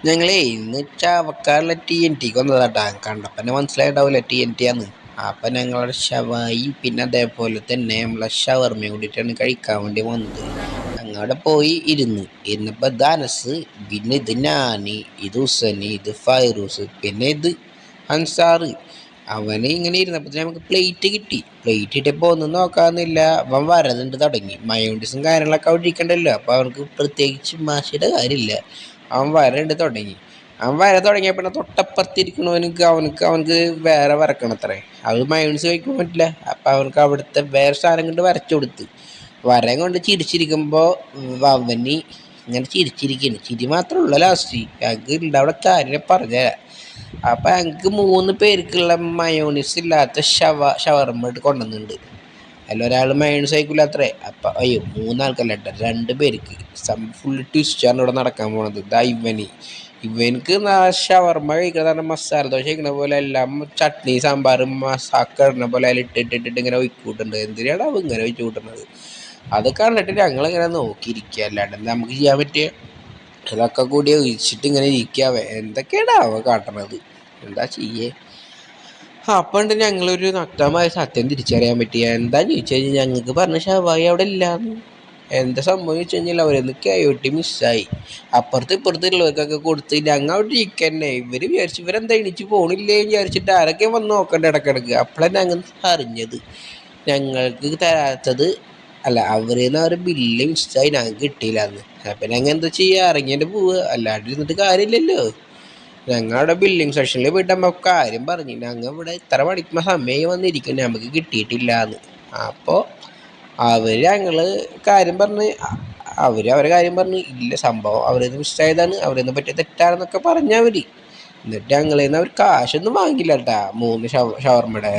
ഞങ്ങളേ ഇന്ന് ചാവക്കാടുള്ള TNTക്ക് വന്നതാട്ടാ. കണ്ടപ്പന്നെ മനസ്സിലായിണ്ടാവൂല TNT ആന്ന്. അപ്പൊ ഞങ്ങളുടെ ഷവായി പിന്നെ അതേപോലെ തന്നെ നമ്മളെ ഷവർമ്മയും കൂടിയിട്ടാണ് കഴിക്കാൻ വേണ്ടി വന്നത്. അങ്ങവിടെ പോയി ഇരുന്നപ്പോ ഇത് അനസ്, പിന്നെ ഇത് ഞാന്, ഇത് ഹുസൈന്, ഇത് ഫൈറൂസ്, പിന്നെ ഇത് അൻസാറ്. അവന് ഇങ്ങനെ ഇരുന്നപ്പോ നമുക്ക് പ്ലേറ്റ് കിട്ടി. പ്ലേറ്റ് കിട്ടിയപ്പോ ഒന്നും നോക്കാന്നില്ല, അവൻ വരതുണ്ട് തുടങ്ങി. മയോണീസും കാര്യങ്ങളൊക്കെ അവിടെ ഇരിക്കണ്ടല്ലോ, അപ്പൊ അവർക്ക് പ്രത്യേകിച്ച് മാഷിയുടെ കാര്യമില്ല. അവൻ വരണ്ട് തുടങ്ങി. അവൻ വര തുടങ്ങിയപ്പോ തൊട്ടപ്പുറത്തിരിക്കണവനക്ക് അവനക്ക് വേറെ വരക്കണത്രേ. അത് മയോണീസ് കഴിക്കാൻ പറ്റില്ല. അപ്പൊ അവർക്ക് അവിടുത്തെ വേറെ സാധനം കൊണ്ട് വരച്ചു കൊടുത്ത്. വരം കൊണ്ട് ചിരിച്ചിരിക്കുമ്പോ അവന് ഇങ്ങനെ ചിരിച്ചിരിക്കുന്നു. ചിരി മാത്രമേ ഉള്ളൂ. ലാസ്റ്റ് ഞങ്ങൾക്ക് ഉണ്ട് അവിടെ കാര്യം പറഞ്ഞുതരാം. അപ്പൊ ഞങ്ങക്ക് 3 പേർക്കുള്ള മയോണീസ് ഇല്ലാത്ത ഷവർമ്മ കൊണ്ടുവന്നിട്ടുണ്ട്. അതിലൊരാൾ മയോണീസ് കഴിക്കില്ല അത്രേ. അപ്പൊ അയ്യോ, 3 ആൾക്കല്ല കേട്ടോ, 2 പേർക്ക്. ഫുൾ ട്വിസ്റ്റാണ് ഇവിടെ നടക്കാൻ പോണത്. ഇതാ ഇവനക്ക് ഷവർമ്മ കഴിക്കുന്ന മസാല ദോശ കഴിക്കുന്ന പോലെ എല്ലാം ചട്നി സാമ്പാറും മസാക്ക ഇടുന്ന പോലെ അതിൽ ഇട്ടിട്ടിട്ട് ഇങ്ങനെ ഒഴിക്കൂട്ടുണ്ട്. എന്തിനാണ് അവ ഇങ്ങനെ ഒഴിച്ചു കൂട്ടുന്നത്? അത് കണ്ടിട്ട് ഞങ്ങളിങ്ങനെ നോക്കിയിരിക്കുക, അല്ലാണ്ട് നമുക്ക് ചെയ്യാൻ പറ്റിയ ഇതൊക്കെ കൂടി ഒഴിച്ചിട്ട് ഇങ്ങനെ ഇരിക്കാവേ. എന്തൊക്കെയാണ് അവ കാട്ടണത്? എന്താ ചെയ്യേ? അപ്പൊ ഉണ്ട് ഞങ്ങളൊരു നഗ്നമായ സത്യം തിരിച്ചറിയാൻ പറ്റിയ. എന്താ ചോദിച്ചു കഴിഞ്ഞാൽ ഞങ്ങൾക്ക് പറഞ്ഞ ഷവായി അവിടെ ഇല്ലാന്ന്. എന്താ സംഭവം വെച്ച് കഴിഞ്ഞാൽ അവരെന്ന് കൈയൊട്ടി മിസ്സായി. അപ്പുറത്ത് ഇപ്പുറത്തുള്ളവർക്കൊക്കെ കൊടുത്ത് ഞങ്ങൾ അവിടെ ഇരിക്കന്നെ. ഇവര് വിചാരിച്ചു ഇവരെന്താ എണീച്ച് പോണില്ലേ വിചാരിച്ചിട്ട് ആരൊക്കെ വന്ന് നോക്കണ്ട ഇടക്കിടക്ക്. അപ്പോഴാണ് ഞങ്ങൾ അറിഞ്ഞത് ഞങ്ങൾക്ക് തരാത്തത് അല്ല, അവരെന്ന് അവർ ബില്ല് മിസ്സായി ഞങ്ങൾക്ക് കിട്ടിയില്ലാന്ന്. അപ്പൊ ഞങ്ങൾ എന്താ ചെയ്യുക? ഇറങ്ങിയിട്ട് പോവുക, അല്ലാണ്ട് ഇരുന്നിട്ട് കാര്യമില്ലല്ലോ. ഞങ്ങളുടെ ബില്ലിംഗ് സെക്ഷനിൽ പോയിട്ട് നമുക്ക് കാര്യം പറഞ്ഞു, ഞങ്ങൾ ഇവിടെ ഇത്ര മണിക്കുമ്പോ സമയം വന്നിരിക്കുന്നു, നമുക്ക് കിട്ടിയിട്ടില്ലാന്ന്. അപ്പോൾ ഞങ്ങള് കാര്യം പറഞ്ഞ് അവരെ കാര്യം പറഞ്ഞ് ഇല്ല, സംഭവം അവരേന്ന് മിസ്സായതാണ്, അവരേന്ന് പറ്റിയ തെറ്റാണെന്നൊക്കെ പറഞ്ഞവര്. എന്നിട്ട് ഞങ്ങളേന്ന് അവർ കാശൊന്നും വാങ്ങില്ല കേട്ടാ. 3 ഷവർമ്മയുടെ.